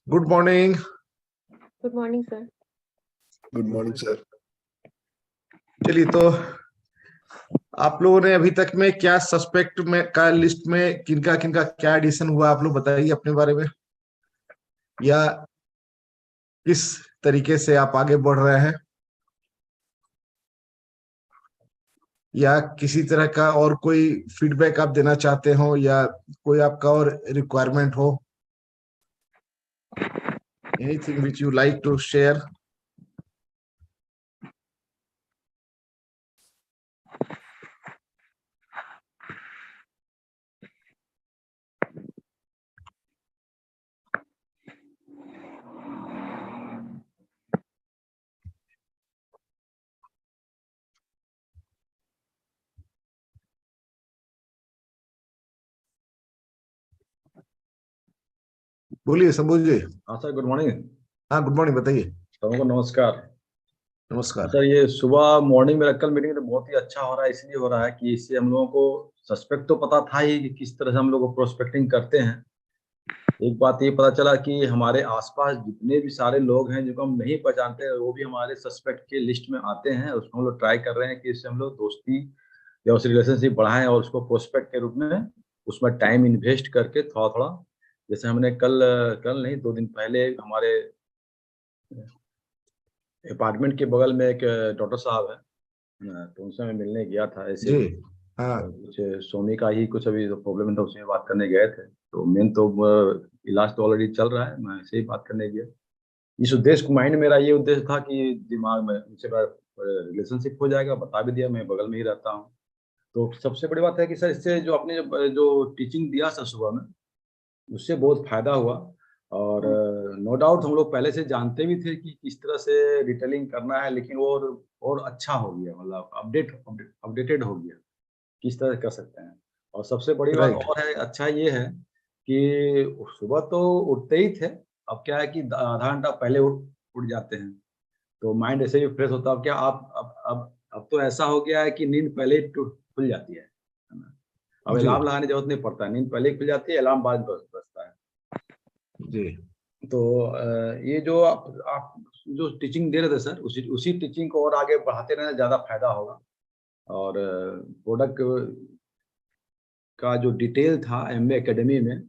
Good morning. Good morning sir. Good morning sir. चलिए, तो आप लोगों ने अभी तक में क्या सस्पेक्ट में का लिस्ट में किनका किनका क्या एडिशन हुआ, आप लोग बताइए अपने बारे में, या किस तरीके से आप आगे बढ़ रहे हैं, या किसी तरह का और कोई फीडबैक आप देना चाहते हो, या कोई आपका और रिक्वायरमेंट हो, anything which you like to share. बोलिए सबूत जी। हाँ सर, गुड मॉर्निंग। हाँ, गुड मॉर्निंग, बताइए। सबको नमस्कार। नमस्कार। सर, ये सुबह मॉर्निंग में कल मीटिंग तो बहुत ही अच्छा हो रहा है, इसलिए हो रहा है कि इससे हम लोगों को सस्पेक्ट तो पता था ही कि किस तरह से हम लोग को प्रोस्पेक्टिंग करते हैं। एक बात ये पता चला कि हमारे आसपास जितने भी सारे लोग हैं जिनको हम नहीं पहचानते, वो भी हमारे सस्पेक्ट के लिस्ट में आते हैं। उसको हम लोग ट्राई कर रहे हैं कि इससे हम लोग दोस्ती या उस रिलेशनशिप बढ़ाएं और उसको प्रोस्पेक्ट के रूप में उसमें टाइम इन्वेस्ट करके थोड़ा थोड़ा, जैसे हमने कल कल नहीं 2 दिन पहले हमारे अपार्टमेंट के बगल में एक डॉक्टर साहब है ना, तो उनसे मैं मिलने गया था ऐसे जी। ही। हाँ। कुछ सोने का ही कुछ अभी प्रॉब्लम था, उसमें बात करने गए थे। तो मेन तो इलाज तो ऑलरेडी चल रहा है, मैं ऐसे ही बात करने गया। इस उद्देश्य माइंड मेरा ये उद्देश्य था कि दिमाग में उनसे रिलेशनशिप हो जाएगा, बता भी दिया, मैं बगल में ही रहता हूँ। तो सबसे बड़ी बात है कि सर इससे जो आपने जो टीचिंग दिया सर सुबह में, उससे बहुत फायदा हुआ। और नो डाउट हम लोग पहले से जानते भी थे कि किस तरह से डिटेलिंग करना है, लेकिन वो और अच्छा हो गया, मतलब अपडेटेड हो गया किस तरह कर सकते हैं। और सबसे बड़ी बात राइट। और है, अच्छा ये है कि सुबह तो उठते ही थे, अब क्या है कि आधा घंटा पहले उठ जाते हैं, तो माइंड ऐसे ही फ्रेश होता है। अब क्या आप अब तो ऐसा हो गया है कि नींद पहले ही खुल जाती है ना। अब जी। अलार्म लगाने की जरूरत नहीं पड़ता है, नींद पहले ही खुल जाती है, अलार्म बाद में बजता है। जी। तो ये जो आप जो टीचिंग दे रहे थे सर, उसी टीचिंग को और आगे बढ़ाते रहना ज़्यादा फायदा होगा। और प्रोडक्ट का जो डिटेल था एमबीए एकेडमी में,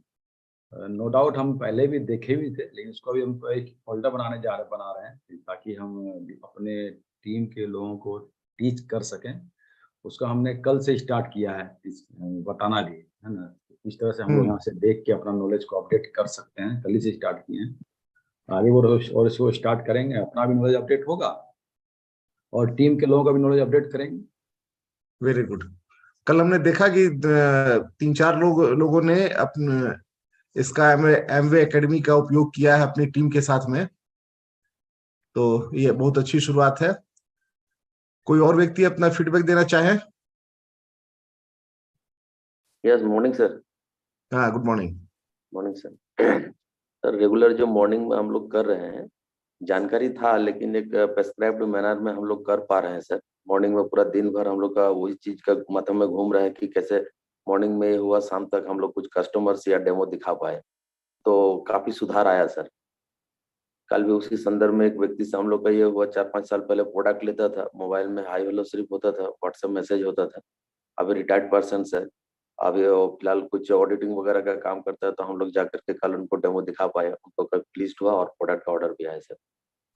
नो डाउट हम पहले भी देखे भी थे, लेकिन उसको भी हम एक फोल्डर बना रहे हैं ताकि हम अपने टीम के लोगों को टीच कर सकें। उसका हमने कल से स्टार्ट किया है बताना भी, है ना। इस तरह से हम लोग यहाँ से देख के अपना नॉलेज को अपडेट कर सकते हैं, कल ही से स्टार्ट किए हैं। आगे वो और इसको स्टार्ट करेंगे, अपना भी नॉलेज अपडेट होगा और टीम के लोगों का भी नॉलेज अपडेट करेंगे। Very good. कल हमने देखा कि 3-4 लोगों ने अपने इसका एमवे एकेडमी का उपयोग किया है अपनी टीम के साथ में, तो ये बहुत अच्छी शुरुआत है। कोई और व्यक्ति अपना फीडबैक देना चाहे? Yes, morning sir. हाँ, good morning. Morning sir. Sir, regular जो मॉर्निंग में हम लोग कर रहे हैं, जानकारी था, लेकिन एक प्रेस्क्राइब्ड मैनर में हम लोग कर पा रहे हैं सर। मॉर्निंग में पूरा दिन भर हम लोग का वही चीज का मतलब में घूम रहे हैं कि कैसे मॉर्निंग में हुआ, शाम तक हम लोग कुछ कस्टमर्स या डेमो दिखा पाए, तो काफी सुधार आया सर। कल भी उसी संदर्भ में एक व्यक्ति से हम लोग का ये हुआ, 4-5 साल पहले प्रोडक्ट लेता था, मोबाइल में हाई हेलो सिर्फ होता था, व्हाट्सएप मैसेज होता था। अभी रिटायर्ड पर्सन है, अभी वो फिलहाल कुछ ऑडिटिंग वगैरह का काम करता है, तो हम लोग जाकर के कल उनको डेमो दिखा पाए, उनको कल प्लीज्ड हुआ और प्रोडक्ट का ऑर्डर भी आया सर।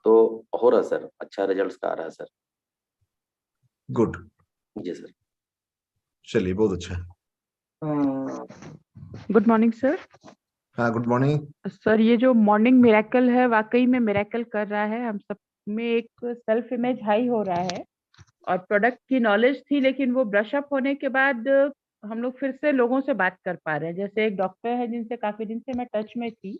तो हो रहा सर, अच्छा रिजल्ट्स का आ रहा है सर। गुड। जी सर। चलिए, बहुत अच्छा। Good morning sir. हाँ, गुड मॉर्निंग। सर, ये जो मॉर्निंग मिरेकल है वाकई में मिरेकल कर रहा है, हम सब में एक सेल्फ इमेज हाई हो रहा है। और प्रोडक्ट की नॉलेज थी, लेकिन वो ब्रश अप होने के बाद हम लोग फिर से लोगों से बात कर पा रहे हैं। जैसे एक डॉक्टर है जिनसे काफी दिन से मैं टच में थी,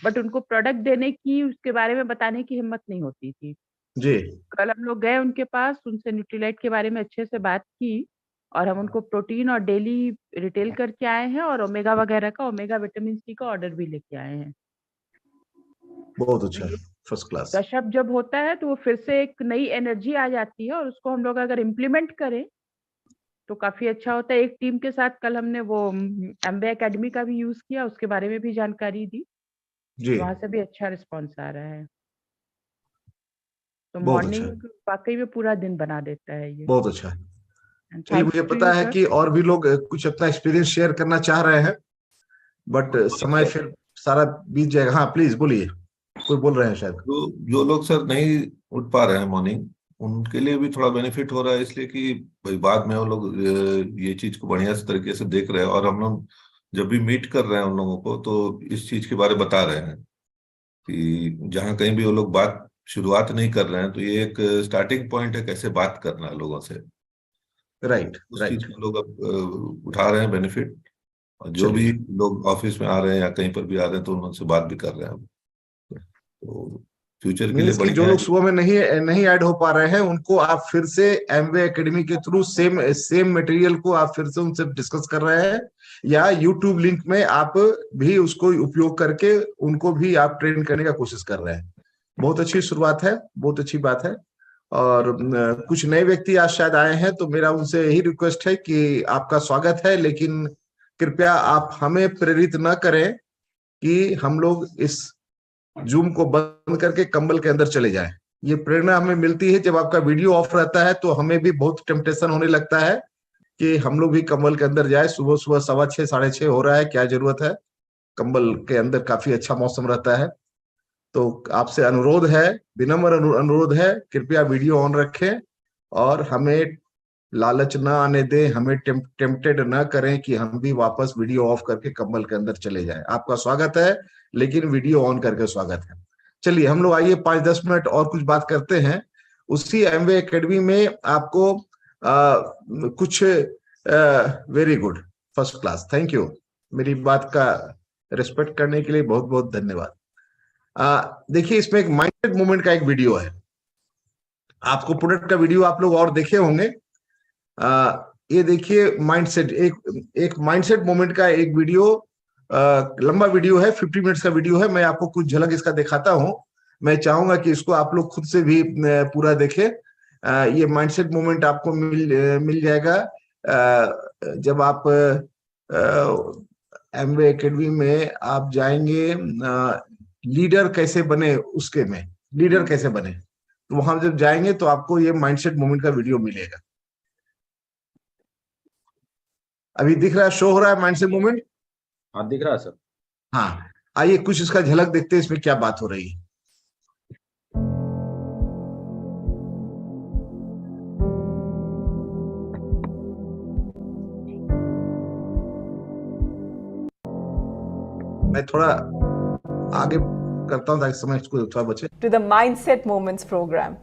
बट उनको प्रोडक्ट देने की, उसके बारे में बताने की हिम्मत नहीं होती थी। जी। कल हम लोग गए उनके पास, उनसे न्यूट्रीलाइट के बारे में अच्छे से बात की, और हम उनको प्रोटीन और डेली रिटेल करके आए हैं, और ओमेगा वगैरह का, ओमेगा विटामिन सी का ऑर्डर भी लेके आए हैं। बहुत तो अच्छा, ये फर्स्ट क्लास। ब्रशअप जब होता है तो वो फिर से एक नई एनर्जी आ जाती है, और उसको हम लोग अगर इम्प्लीमेंट करें तो काफी अच्छा होता है। एक टीम के साथ कल हमने वो एमबीए एकेडमी का भी यूज किया, उसके बारे में भी जानकारी दी। जी वहां से भी अच्छा रिस्पॉन्स आ रहा है। तो बहुत अच्छा मॉर्निंग वाकई में पूरा दिन बना देता है ये। बहुत अच्छा। एंड चलिए, मुझे थैंक्स टू पता यू है सर। कि और भी लोग कुछ अपना एक्सपीरियंस शेयर करना चाह रहे हैं, बट समय फिर सारा बीत जाएगा। हाँ प्लीज बोलिए, कोई बोल रहे हैं शायद। जो जो लोग सर नहीं उठ पा रहे हैं मॉर्निंग, उनके लिए भी थोड़ा बेनिफिट हो रहा है, इसलिए कि भाई बाद में वो लोग ये चीज को बढ़िया से तरीके से देख रहे हैं, और हम लोग जब भी मीट कर रहे हैं उन लोगों को तो इस चीज के बारे में बता रहे हैं कि जहाँ कहीं भी वो लोग बात शुरुआत नहीं कर रहे हैं, तो ये एक स्टार्टिंग पॉइंट है कैसे बात करना है लोगों से। राइट उस चीज राइट। को लोग अब उठा रहे हैं बेनिफिट, और जो भी चलिए, लोग ऑफिस में आ रहे हैं या कहीं पर भी आ रहे हैं तो उनसे बात भी कर रहे हैं। तो फ्यूचर के लिए मीन्स कि जो बढ़िया है। लोग सुबह में नहीं नहीं ऐड हो पा रहे हैं, उनको आप फिर से एमवे एकेडमी के थ्रू सेम सेम मटेरियल को आप फिर से उनसे डिस्कस कर रहे हैं, या यूट्यूब लिंक में आप भी उसको उपयोग करके उनको भी आप ट्रेन करने का कोशिश कर रहे हैं। बहुत अच्छी शुरुआत है, बहुत अच्छी बात है। और कुछ नए व्यक्ति आज शायद आए हैं, तो मेरा उनसे यही रिक्वेस्ट है कि आपका स्वागत है, लेकिन कृपया आप हमें प्रेरित न करें कि हम लोग इस जूम को बंद करके कंबल के अंदर चले जाएं। ये प्रेरणा हमें मिलती है जब आपका वीडियो ऑफ रहता है, तो हमें भी बहुत टेम्पटेशन होने लगता है कि हम लोग भी कंबल के अंदर जाए। सुबह सुबह 6:15 6:30 हो रहा है, क्या जरूरत है, कंबल के अंदर काफी अच्छा मौसम रहता है। तो आपसे अनुरोध है, विनम्र अनुरोध है, कृपया वीडियो ऑन रखें और हमें लालच न आने दें, हमें टेम्पटेड न करें कि हम भी वापस वीडियो ऑफ करके कंबल के अंदर चले जाएं। आपका स्वागत है, लेकिन वीडियो ऑन करके स्वागत है। चलिए हम लोग आइए 5-10 मिनट और कुछ बात करते हैं। उसी एमवे एकेडमी में आपको कुछ very good, first class, thank you. मेरी बात का रिस्पेक्ट करने के लिए बहुत बहुत धन्यवाद। देखिए, इसमें एक माइंडसेट मूवमेंट का एक वीडियो है। आपको प्रोडक्ट का वीडियो आप लोग और देखे होंगे। ये देखिए माइंडसेट, एक माइंडसेट मोमेंट का एक वीडियो, लंबा वीडियो है, 50 मिनट्स का वीडियो है। मैं आपको कुछ झलक इसका दिखाता हूं। मैं चाहूंगा कि इसको आप लोग खुद से भी पूरा देखें। ये माइंडसेट मोमेंट आपको मिल जाएगा जब आप एमवे एकेडमी में आप जाएंगे। लीडर कैसे बने, उसके में लीडर कैसे बने, तो वहां जब जाएंगे तो आपको ये माइंडसेट मोमेंट का वीडियो मिलेगा। अभी दिख रहा है, शो हो रहा है माइंडसेट मूवमेंट? हाँ दिख रहा है सर। हाँ, आइए कुछ इसका झलक देखते हैं, इसमें क्या बात हो रही है। मैं थोड़ा आगे करता हूं ताकि समय इसको थोड़ा बचे। To the Mindset Moments program.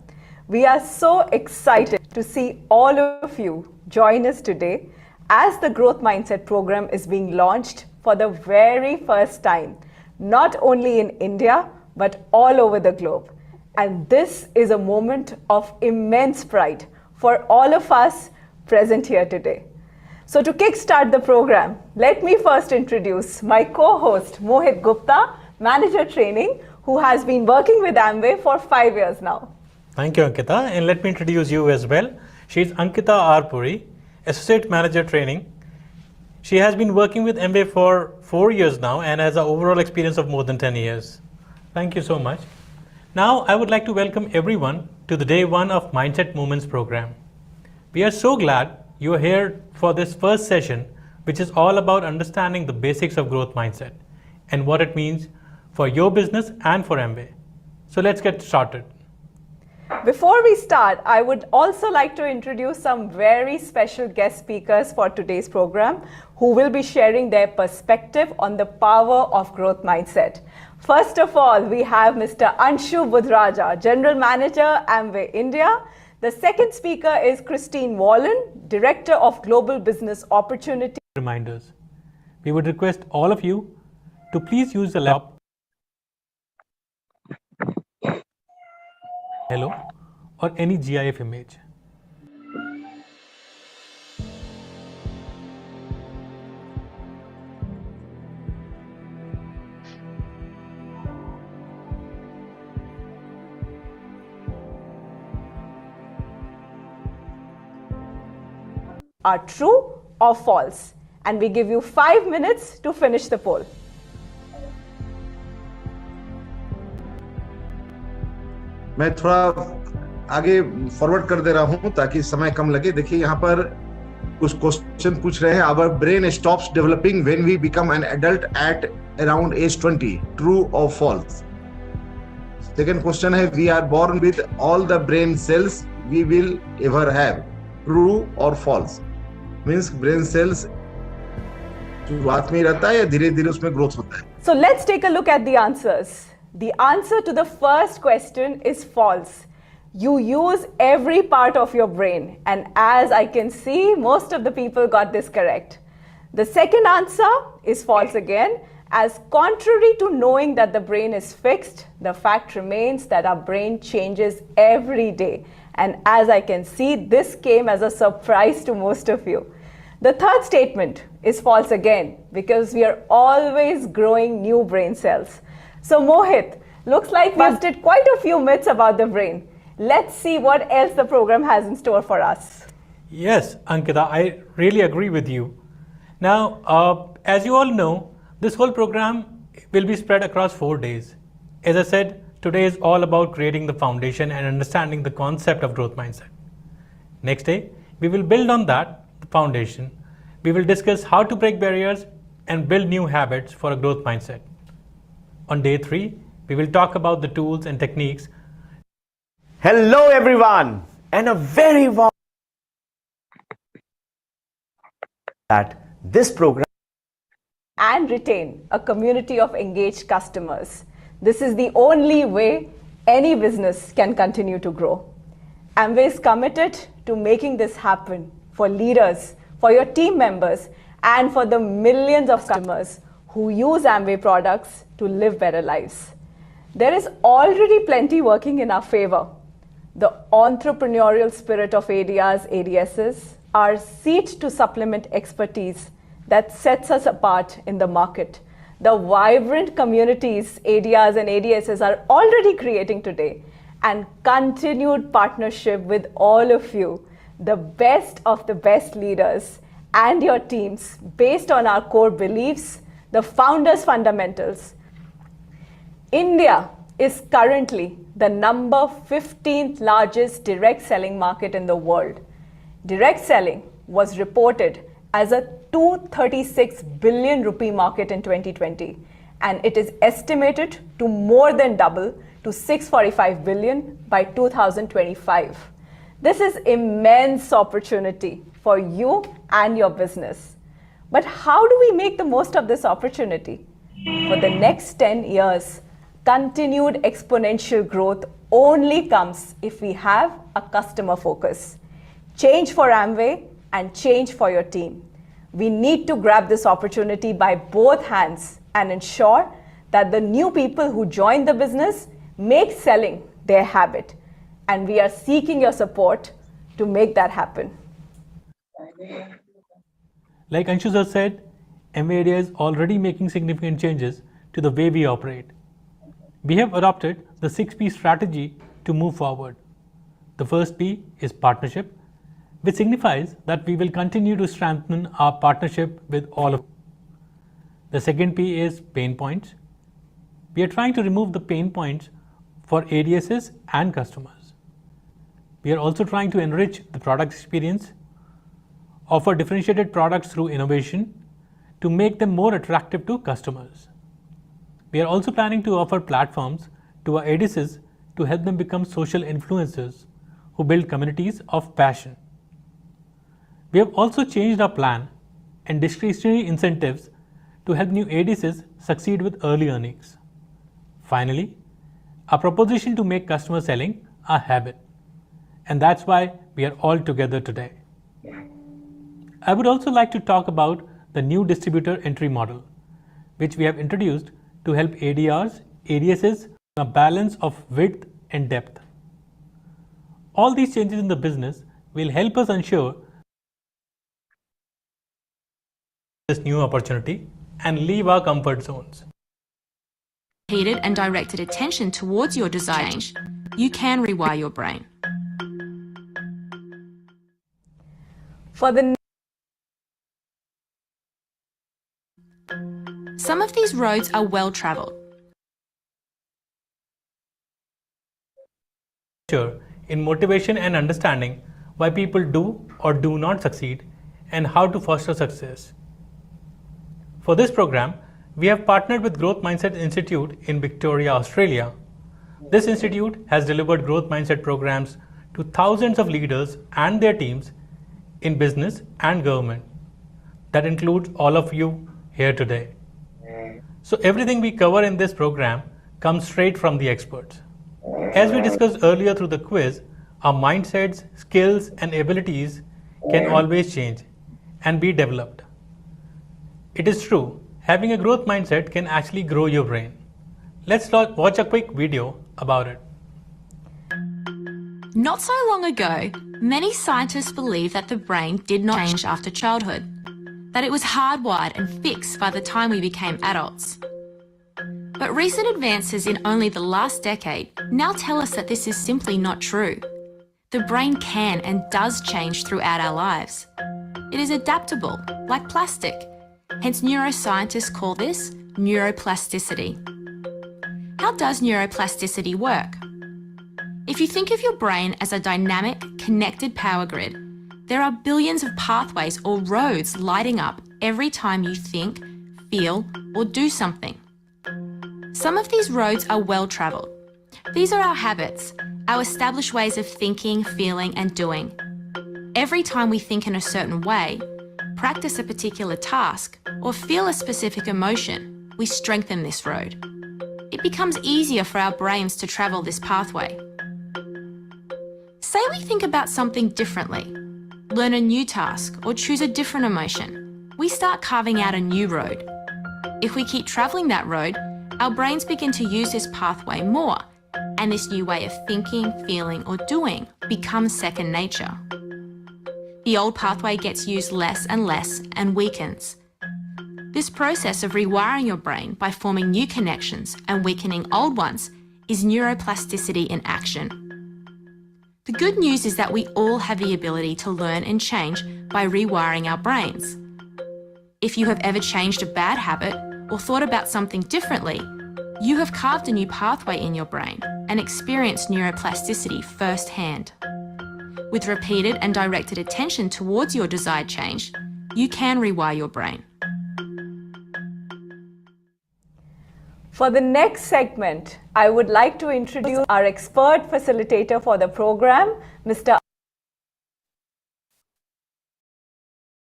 We are so excited to see all of you join us today as the Growth Mindset program is being launched for the very first time, not only in India, but all over the globe. And this is a moment of immense pride for all of us present here today. So to kickstart the program, let me first introduce my co-host Mohit Gupta, Manager Training, who has been working with Amway for 5 years now. Thank you, Ankita. And let me introduce you as well. She is Ankita R. Puri, Associate Manager Training. She has been working with Amway for 4 years now and has an overall experience of more than 10 years. Thank you so much. Now, I would like to welcome everyone to the day one of Mindset Movements program. We are so glad you are here for this first session, which is all about understanding the basics of growth mindset and what it means for your business and for Amway. So let's get started. Before we start, I would also like to introduce some very special guest speakers for today's program who will be sharing their perspective on the power of growth mindset. First of all, we have Mr. Anshu Budhraja, General Manager, Amway India. The second speaker is Christine Wallen, Director of Global Business Opportunity. Reminders. We would request all of you to please use the laptop. Hello, or any GIF image. Are true or false? And we give you 5 minutes to finish the poll. मैं थोड़ा आगे forward कर दे रहा हूं ताकि समय कम लगे। देखिए यहाँ पर कुछ क्वेश्चन पूछ रहे हैं। Our brain stops developing when we become an adult at around age 20, true और फॉल्स? सेकंड क्वेश्चन है, we are born with all the brain cells we will ever have, true और फॉल्स? मींस ब्रेन सेल्स शुरुआत में ही रहता है या धीरे धीरे उसमें ग्रोथ होता है? So let's take a look at the answers. The answer to the first question is false. You use every part of your brain, and as I can see, most of the people got this correct. The second answer is false again, as contrary to knowing that the brain is fixed, the fact remains that our brain changes every day. And as I can see, this came as a surprise to most of you. The third statement is false again, because we are always growing new brain cells. So Mohit, looks like we busted quite a few myths about the brain. Let's see what else the program has in store for us. Yes, Ankita, I really agree with you. Now, as you all know, this whole program will be spread across 4 days. As I said, today is all about creating the foundation and understanding the concept of growth mindset. Next day, we will build on that, the foundation. We will discuss how to break barriers and build new habits for a growth mindset. On day 3, we will talk about the tools and techniques. Hello everyone, and a very warm that this program And retain a community of engaged customers. This is the only way any business can continue to grow. Amway is committed to making this happen for leaders, for your team members, and for the millions of customers who use Amway products to live better lives. There is already plenty working in our favor. The entrepreneurial spirit of ADRs, ADSs, our seat to supplement expertise that sets us apart in the market. The vibrant communities ADRs and ADSs are already creating today, and continued partnership with all of you, the best of the best leaders and your teams, based on our core beliefs, the founders' fundamentals. India is currently the number 15th largest direct selling market in the world. Direct selling was reported as a 236 billion rupee market in 2020, and it is estimated to more than double to 645 billion by 2025. This is immense opportunity for you and your business. But how do we make the most of this opportunity? For the next 10 years, continued exponential growth only comes if we have a customer focus. Change for Amway and change for your team. We need to grab this opportunity by both hands and ensure that the new people who join the business make selling their habit. And we are seeking your support to make that happen. Like Anshu sir said, Amway India is already making significant changes to the way we operate. We have adopted the 6P strategy to move forward. The first P is partnership, which signifies that we will continue to strengthen our partnership with all of you. The second P is pain points. We are trying to remove the pain points for ADSs and customers. We are also trying to enrich the product experience, offer differentiated products through innovation to make them more attractive to customers. We are also planning to offer platforms to our ADSs to help them become social influencers who build communities of passion. We have also changed our plan and discretionary incentives to help new ADSs succeed with early earnings. Finally, our proposition to make customer selling a habit. And that's why we are all together today. I would also like to talk about the new distributor entry model, which we have introduced to help ADRs, ADSs a balance of width and depth. All these changes in the business will help us ensure this new opportunity and leave our comfort zones. Heated and directed attention towards your desired change, you can rewire your brain. Some of these roads are well traveled, in motivation and understanding why people do or do not succeed and how to foster success. For this program, we have partnered with Growth Mindset Institute in Victoria, Australia. This institute has delivered growth mindset programs to thousands of leaders and their teams in business and government. That includes all of you here today. So everything we cover in this program comes straight from the experts. As we discussed earlier through the quiz, our mindsets, skills, and abilities can always change and be developed. It is true, having a growth mindset can actually grow your brain. Let's watch a quick video about it. Not so long ago, many scientists believed that the brain did not change after childhood, that it was hardwired and fixed by the time we became adults. But recent advances in only the last decade now tell us that this is simply not true. The brain can and does change throughout our lives. It is adaptable, like plastic. Hence, neuroscientists call this neuroplasticity. How does neuroplasticity work? If you think of your brain as a dynamic, connected power grid, there are billions of pathways or roads lighting up every time you think, feel, or do something. Some of these roads are well-travelled. These are our habits, our established ways of thinking, feeling, and doing. Every time we think in a certain way, practice a particular task, or feel a specific emotion, we strengthen this road. It becomes easier for our brains to travel this pathway. Say we think about something differently, learn a new task, or choose a different emotion. We start carving out a new road. If we keep travelling that road, our brains begin to use this pathway more, and this new way of thinking, feeling, or doing becomes second nature. The old pathway gets used less and weakens. This process of rewiring your brain by forming new connections and weakening old ones is neuroplasticity in action. The good news is that we all have the ability to learn and change by rewiring our brains. If you have ever changed a bad habit or thought about something differently, you have carved a new pathway in your brain and experienced neuroplasticity firsthand. With repeated and directed attention towards your desired change, you can rewire your brain. For the next segment, I would like to introduce our expert facilitator for the program, Mr.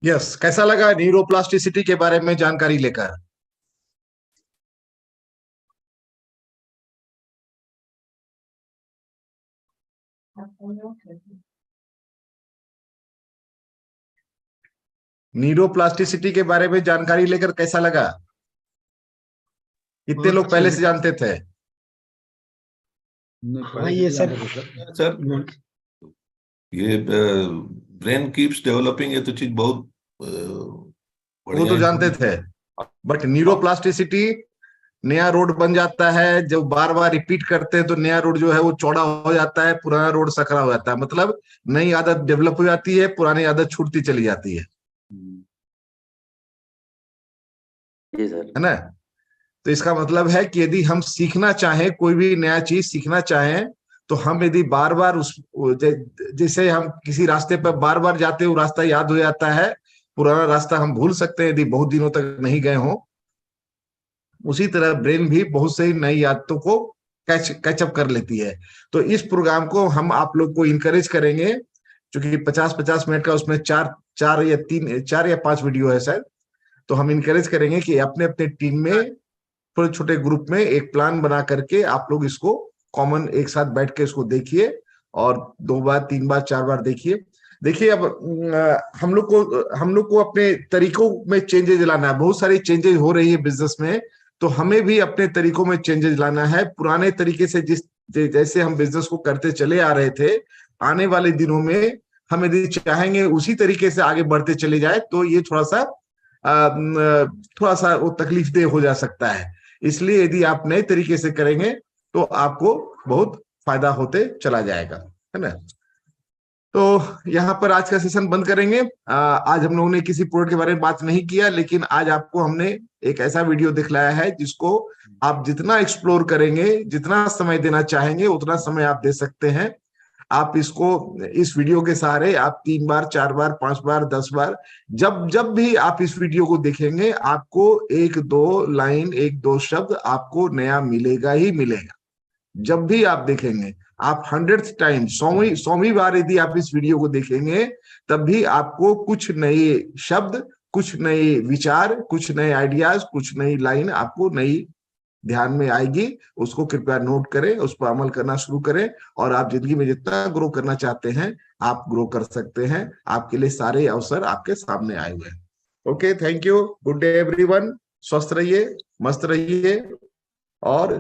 Yes कैसा लगा neuroplasticity के बारे में जानकारी लेकर? Neuroplasticity के बारे में जानकारी लेकर कैसा लगा? कितने लोग पहले से जानते थे? ये सर ये ब्रेन कीप्स डेवलपिंग, ये तो चीज बहुत वो तो जानते थे, बट न्यूरोप्लास्टिसिटी नया रोड बन जाता है। जब बार बार रिपीट करते हैं तो नया रोड जो है वो चौड़ा हो जाता है, पुराना रोड सकरा हो जाता है। मतलब नई आदत डेवलप हो जाती है, पुरानी आदत छूटती चली जाती है ना। तो इसका मतलब है कि यदि हम सीखना चाहें, कोई भी नया चीज सीखना चाहें, तो हम यदि बार बार उस जैसे हम किसी रास्ते पर बार बार जाते हैं, वो रास्ता याद हो जाता है, पुराना रास्ता हम भूल सकते हैं यदि बहुत दिनों तक नहीं गए हों। उसी तरह ब्रेन भी बहुत से नई आदतों को कैचअप कर लेती है। तो इस प्रोग्राम को हम आप लोग को इनकरेज करेंगे, क्योंकि 50-50 मिनट का उसमें चार या 5 वीडियो है शायद। तो हम इनकरेज करेंगे कि अपने अपने टीम में छोटे छोटे ग्रुप में एक प्लान बना करके आप लोग इसको कॉमन एक साथ बैठ के इसको देखिए, और 2 बार 3 बार 4 बार देखिए। अब हम लोग को अपने तरीकों में चेंजेस लाना है। बहुत सारी चेंजेस हो रही है बिजनेस में, तो हमें भी अपने तरीकों में चेंजेस लाना है। पुराने तरीके से जैसे हम बिजनेस को करते चले आ रहे थे, आने वाले दिनों में हम यदि चाहेंगे उसी तरीके से आगे बढ़ते चले जाए, तो ये थोड़ा सा वो तकलीफदेह हो जा सकता है। इसलिए यदि आप नए तरीके से करेंगे तो आपको बहुत फायदा होते चला जाएगा, है ना। तो यहाँ पर आज का सेशन बंद करेंगे। आज हम लोगों ने किसी प्रोडक्ट के बारे में बात नहीं किया, लेकिन आज आपको हमने एक ऐसा वीडियो दिखलाया है जिसको आप जितना एक्सप्लोर करेंगे, जितना समय देना चाहेंगे उतना समय आप दे सकते हैं। आप इसको, इस वीडियो के सहारे आप 3 बार, 4 बार, 5 बार, 10 बार, जब भी आप इस वीडियो को देखेंगे आपको 1-2 लाइन, 1-2 शब्द आपको नया मिलेगा ही मिलेगा। जब भी आप देखेंगे, आप 100th टाइम, 100वीं बार यदि आप इस वीडियो को देखेंगे, तब भी आपको कुछ नए शब्द, कुछ नए विचार, कुछ नए आइडियाज, कुछ नई लाइन आपको नई ध्यान में आएगी। उसको कृपया नोट करें, उस पर अमल करना शुरू करें, और आप जिंदगी में जितना ग्रो करना चाहते हैं आप ग्रो कर सकते हैं। आपके लिए सारे अवसर आपके सामने आए हुए हैं। Okay, thank you, good day everyone. स्वस्थ रहिए, मस्त रहिए और